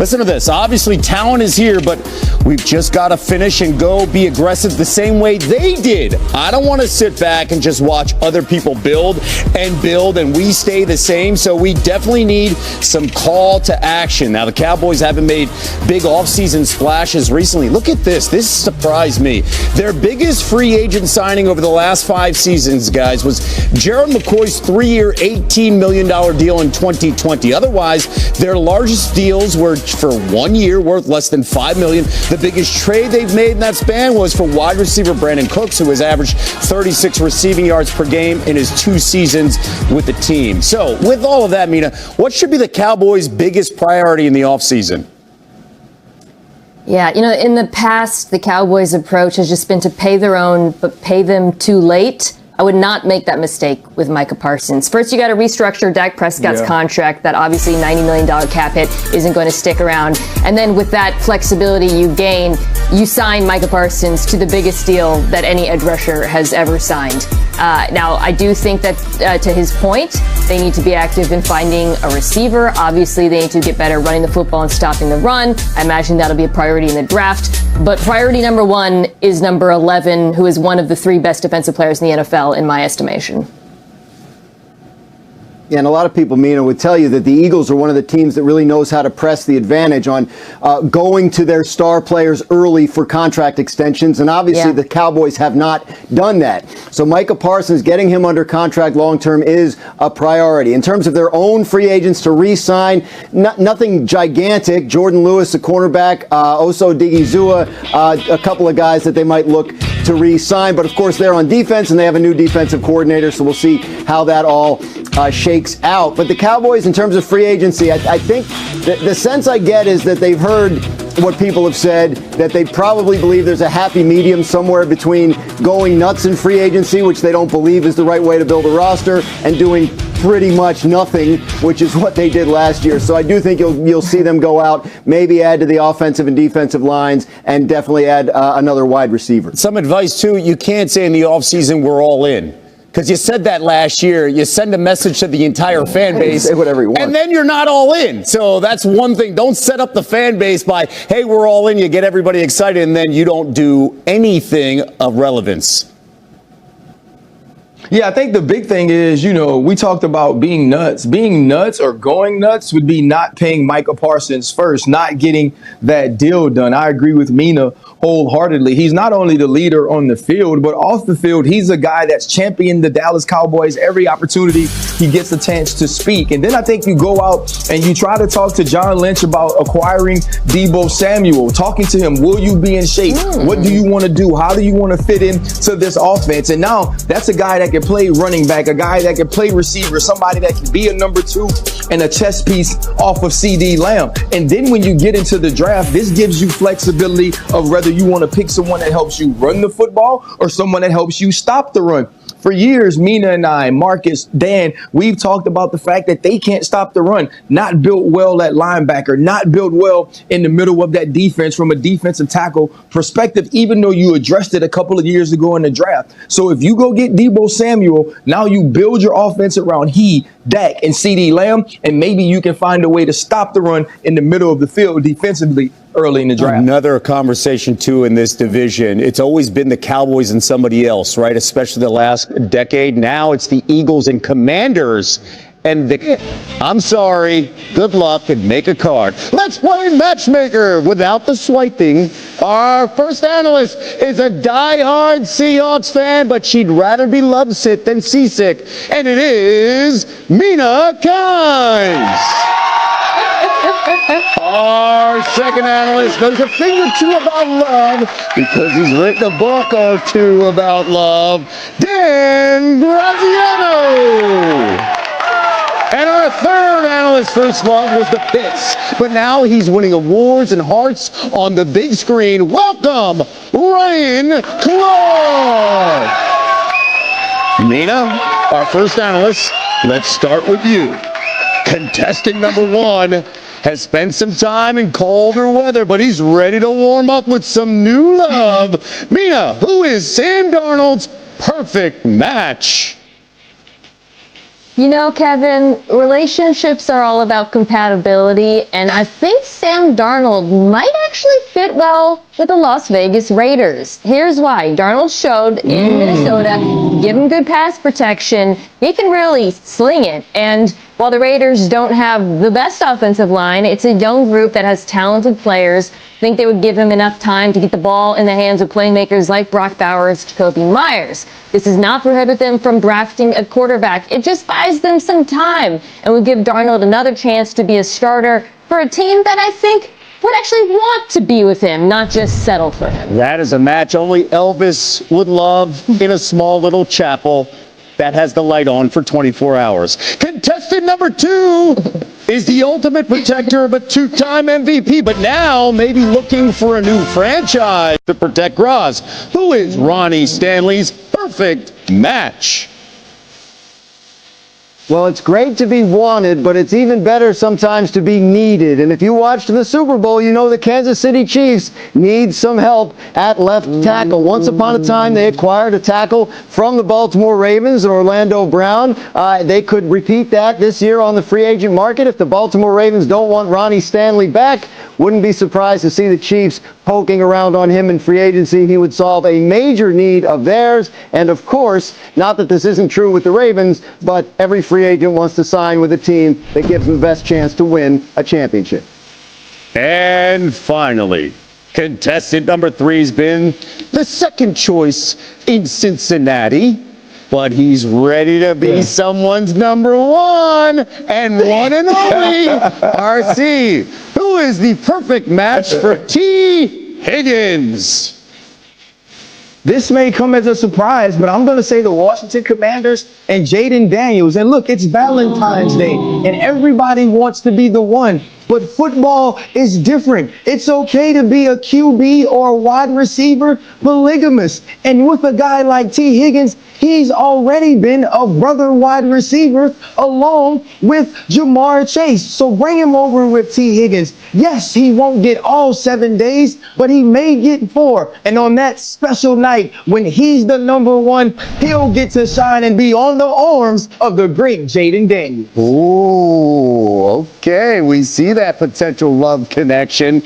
Listen to this. Obviously, talent is here, but we've just got to finish and go be aggressive the same way they did. I don't want to sit back and just watch other people build, and we stay the same. So we definitely need some call to action. Now, the Cowboys haven't made big offseason splashes recently. Look at this. This surprised me. Their biggest free agent signing over the last 5 seasons, guys, was Gerald McCoy's 3-year, $18 million deal in 2020. Otherwise, their largest deals were for 1 year, worth less than $5 million. The biggest trade they've made in that span was for wide receiver Brandon Cooks, who has averaged 36 receiving yards per game in his 2 seasons with the team. So, with all of that, Mina, what should be the Cowboys' biggest priority in the offseason? Yeah, in the past, the Cowboys' approach has just been to pay their own, but pay them too late. I would not make that mistake with Micah Parsons. First, you got to restructure Dak Prescott's contract. That obviously $90 million cap hit isn't going to stick around. And then with that flexibility you gain, you sign Micah Parsons to the biggest deal that any edge rusher has ever signed. Now, I do think that, to his point, they need to be active in finding a receiver. Obviously, they need to get better running the football and stopping the run. I imagine that'll be a priority in the draft. But priority number 1 is number 11, who is one of the 3 best defensive players in the NFL, in my estimation. Yeah, and a lot of people, Mina, would tell you that the Eagles are one of the teams that really knows how to press the advantage on going to their star players early for contract extensions. And obviously the Cowboys have not done that. So Micah Parsons, getting him under contract long-term is a priority. In terms of their own free agents to re-sign, nothing gigantic. Jordan Lewis, a cornerback, Oso Digizua, a couple of guys that they might look to re-sign. But of course, they're on defense and they have a new defensive coordinator. So we'll see how that all shakes out. But the Cowboys, in terms of free agency, I think the sense I get is that they've heard what people have said, that they probably believe there's a happy medium somewhere between going nuts in free agency, which they don't believe is the right way to build a roster, and doing pretty much nothing, which is what they did last year. So I do think you'll see them go out, maybe add to the offensive and defensive lines, and definitely add another wide receiver. Some advice, too. You can't say in the offseason we're all in. Because you said that last year. You send a message to the entire fan base. Say whatever you want. And then you're not all in. So that's one thing. Don't set up the fan base by, hey, we're all in. You get everybody excited, and then you don't do anything of relevance. Yeah, I think the big thing is, we talked about being nuts. Being nuts or going nuts would be not paying Micah Parsons first, not getting that deal done. I agree with Mina wholeheartedly. He's not only the leader on the field, but off the field, he's a guy that's championed the Dallas Cowboys every opportunity he gets a chance to speak. And then I think you go out and you try to talk to John Lynch about acquiring Deebo Samuel, talking to him, will you be in shape? What do you want to do? How do you want to fit into this offense? And now that's a guy that can play running back, a guy that can play receiver, somebody that can be a number 2 and a chess piece off of CD Lamb. And then when you get into the draft, this gives you flexibility of whether you want to pick someone that helps you run the football or someone that helps you stop the run. For years, Mina and I, Marcus, Dan, we've talked about the fact that they can't stop the run. Not built well at linebacker, not built well in the middle of that defense from a defensive tackle perspective, even though you addressed it a couple of years ago in the draft. So if you go get Deebo Samuel, now you build your offense around Dak, and CD Lamb, and maybe you can find a way to stop the run in the middle of the field defensively early in the draft. Another conversation, too, in this division. It's always been the Cowboys and somebody else, right? Especially the last decade. Now it's the Eagles and Commanders. And I'm sorry, good luck and make a card. Let's play matchmaker without the swiping. Our first analyst is a diehard Seahawks fan, but she'd rather be lovesick than seasick. And it is Mina Kimes. Our second analyst knows a thing or two about love because he's written a book or 2 about love. Dan Graziano. And our third analyst first love was the Fitz, but now he's winning awards and hearts on the big screen. Welcome, Ryan Clark. Mina, our first analyst, let's start with you. Contestant number 1 has spent some time in colder weather, but he's ready to warm up with some new love. Mina, who is Sam Darnold's perfect match? You know, Kevin, relationships are all about compatibility, and I think Sam Darnold might actually fit well with the Las Vegas Raiders. Here's why. Darnold showed in Minnesota, give him good pass protection, he can really sling it. And while the Raiders don't have the best offensive line, it's a young group that has talented players. I think they would give him enough time to get the ball in the hands of playmakers like Brock Bowers, Jacoby Myers. This does not prohibit them from drafting a quarterback. It just buys them some time and would give Darnold another chance to be a starter for a team that I think would actually want to be with him, not just settle for him. That is a match only Elvis would love in a small little chapel that has the light on for 24 hours. Contestant number 2 is the ultimate protector of a 2-time MVP, but now maybe looking for a new franchise to protect Graz, who is Ronnie Stanley's perfect match. Well, it's great to be wanted, but it's even better sometimes to be needed. And if you watched the Super Bowl, you know the Kansas City Chiefs need some help at left tackle. Once upon a time, they acquired a tackle from the Baltimore Ravens, Orlando Brown. They could repeat that this year on the free agent market. If the Baltimore Ravens don't want Ronnie Stanley back, wouldn't be surprised to see the Chiefs poking around on him in free agency. He would solve a major need of theirs. And of course, not that this isn't true with the Ravens, but every free agent wants to sign with a team that gives them the best chance to win a championship. And finally, contestant number 3 has been the second choice in Cincinnati, but he's ready to be someone's number 1 and one and only RC, who is the perfect match for T. Higgins. This may come as a surprise, but I'm going to say the Washington Commanders and Jaden Daniels. And look, it's Valentine's Day, and everybody wants to be the one. But football is different. It's okay to be a QB or a wide receiver polygamist. And with a guy like T. Higgins, he's already been a brother wide receiver along with Jamar Chase. So bring him over with T. Higgins. Yes, he won't get all 7 days, but he may get 4. And on that special night, when he's the number 1, he'll get to shine and be on the arms of the great Jaden Daniels. Ooh, okay. We see that potential love connection.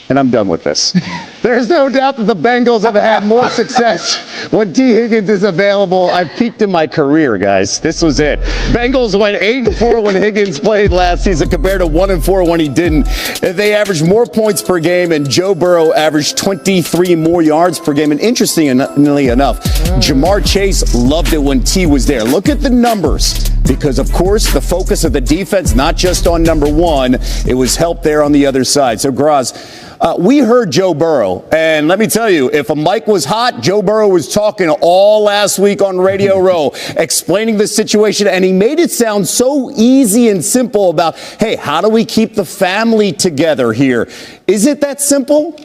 And I'm done with this. There's no doubt that the Bengals have had more success when T. Higgins is available. I've peaked in my career, guys. This was it. Bengals went 8-4 when Higgins played last season compared to 1-4 when he didn't. They averaged more points per game, and Joe Burrow averaged 23 more yards per game. And interestingly enough, Jamar Chase loved it when T was there. Look at the numbers. Because, of course, the focus of the defense, not just on number 1, it was help there on the other side. So, Graz, we heard Joe Burrow, and let me tell you, if a mic was hot, Joe Burrow was talking all last week on Radio Row, explaining the situation, and he made it sound so easy and simple about, hey, how do we keep the family together here? Is it that simple?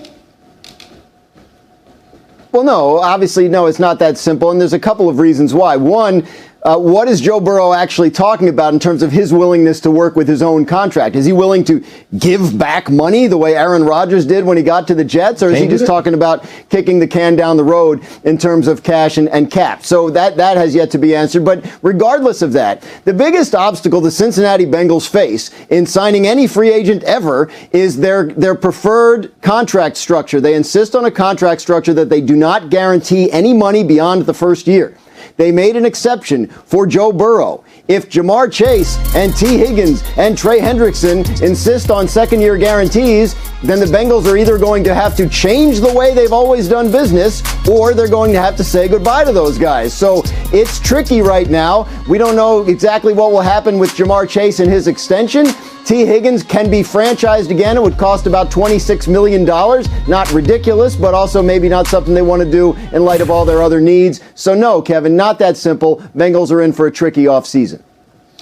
Well, no, obviously, no, it's not that simple, and there's a couple of reasons why. One, what is Joe Burrow actually talking about in terms of his willingness to work with his own contract? Is he willing to give back money the way Aaron Rodgers did when he got to the Jets? Or is he just talking about kicking the can down the road in terms of cash and cap? So that has yet to be answered. But regardless of that, the biggest obstacle the Cincinnati Bengals face in signing any free agent ever is their preferred contract structure. They insist on a contract structure that they do not guarantee any money beyond the first year. They made an exception for Joe Burrow. If Jamar Chase and T. Higgins and Trey Hendrickson insist on second-year guarantees, then the Bengals are either going to have to change the way they've always done business, or they're going to have to say goodbye to those guys. So it's tricky right now. We don't know exactly what will happen with Jamar Chase and his extension. T. Higgins can be franchised again. It would cost about $26 million. Not ridiculous, but also maybe not something they want to do in light of all their other needs. So no, Kevin, not that simple. Bengals are in for a tricky offseason.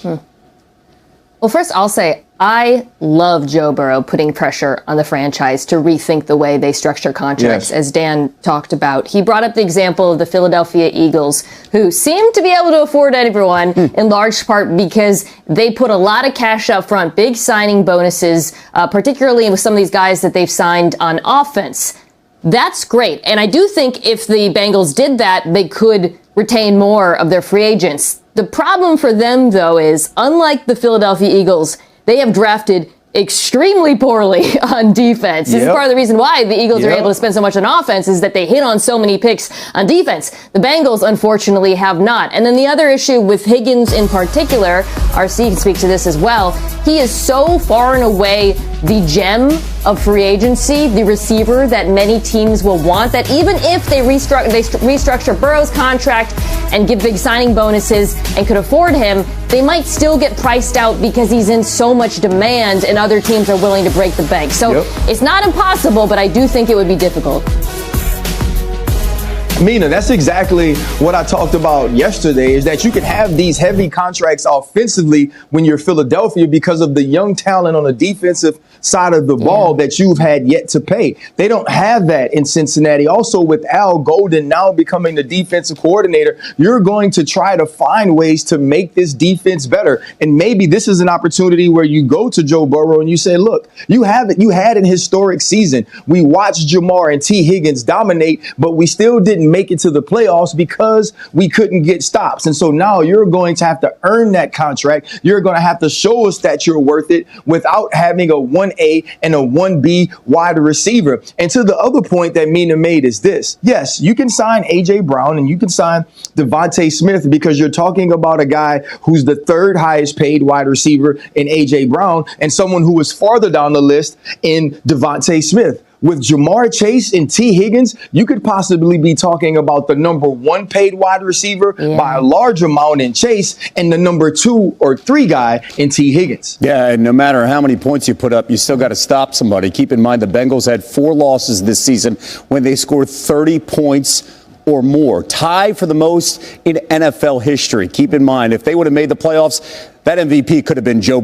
Well, first I'll say I love Joe Burrow putting pressure on the franchise to rethink the way they structure contracts, as Dan talked about. He brought up the example of the Philadelphia Eagles, who seem to be able to afford everyone in large part because they put a lot of cash up front, big signing bonuses, particularly with some of these guys that they've signed on offense. That's great. And I do think if the Bengals did that, they could retain more of their free agents. The problem for them, though, is unlike the Philadelphia Eagles, they have drafted extremely poorly on defense. This is part of the reason why the Eagles are able to spend so much on offense, is that they hit on so many picks on defense. The Bengals, unfortunately, have not. And then the other issue with Higgins in particular, RC can speak to this as well, he is so far and away the gem of free agency, the receiver that many teams will want, that even if they restructure Burrow's contract and give big signing bonuses and could afford him, they might still get priced out because he's in so much demand and other teams are willing to break the bank. So it's not impossible, but I do think it would be difficult. Mina, that's exactly what I talked about yesterday, is that you can have these heavy contracts offensively when you're Philadelphia because of the young talent on the defensive side of the ball that you've had yet to pay. They don't have that in Cincinnati. Also, with Al Golden now becoming the defensive coordinator, you're going to try to find ways to make this defense better. And maybe this is an opportunity where you go to Joe Burrow and you say, look, you had an historic season. We watched Jamar and T. Higgins dominate, but we still didn't make it to the playoffs because we couldn't get stops. And so now you're going to have to earn that contract. You're going to have to show us that you're worth it without having a 1A and a 1B wide receiver. And to the other point that Mina made is this. Yes, you can sign A.J. Brown and you can sign Devontae Smith because you're talking about a guy who's the third highest paid wide receiver in A.J. Brown and someone who is farther down the list in Devontae Smith. With Jamar Chase and T. Higgins, you could possibly be talking about the number one paid wide receiver by a large amount in Chase and the number 2 or 3 guy in T. Higgins. Yeah, and no matter how many points you put up, you still got to stop somebody. Keep in mind the Bengals had 4 losses this season when they scored 30 points or more. Tied for the most in NFL history. Keep in mind, if they would have made the playoffs, that MVP could have been Joe